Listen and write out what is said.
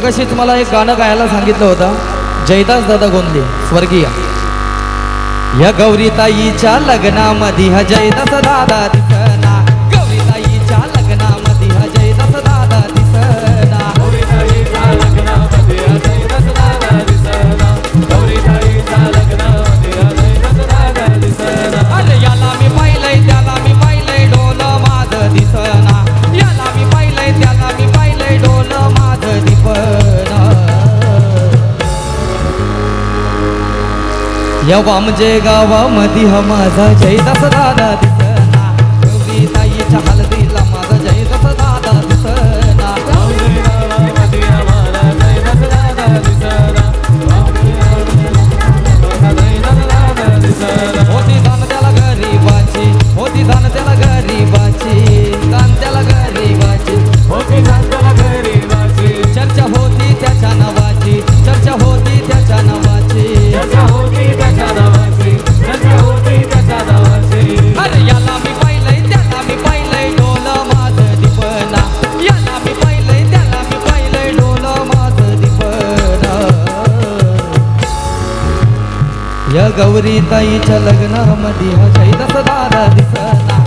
मगाशी तुम्हाला एक गाणं गायला सांगितलं होतं, जयदास दादा गोंदले स्वर्गीय. या गौरीताईच्या लग्नामध्ये हा जयदास दादा दिसना, गौरीताईच्या लग्नामध्ये हा जयदास दादा दिसना, गौरीताईच्या लग्नामध्ये हा जयदास दादा दिसना, गौरीताईच्या लग्नामध्ये हा जयदास दादा दिसना. अरे याला मी पाहिलंय त्याला मी पाहिलंय डोल माझं दिसना, याला मी पाहिलंय त्याला मी पाहिलंय डोल माझं दिपना. या वामजे गावामध्ये हा माझा जयदास दादा दिसना, गौरीताईच्या हळदीला माझा जयदास दादा दिसना, वामजे गावामध्ये हा माझा जयदास दादा दिसना, जयदास दादा दिसना. होती दान त्याला गरीबाची, होती दान त्याला गरीबाची, दान त्याला गरीबाची, होती जाताना गरीबाची, चर्चा होती त्याच्या नावाची, चर्चा होती त्याच्या नावाची. चर्चा होती त्याच्या नावाची, चर्चा होती त्याच्या नावाची. अरे याला मी पाहिलंय त्याला मी पाहिलंय डोल माझं दिपना, याला मी पाहिलंय त्याला मी पाहिलंय डोल माझं दिपना. या गौरीताईच्या लग्नामध्ये हा जयदास दादा दिसना,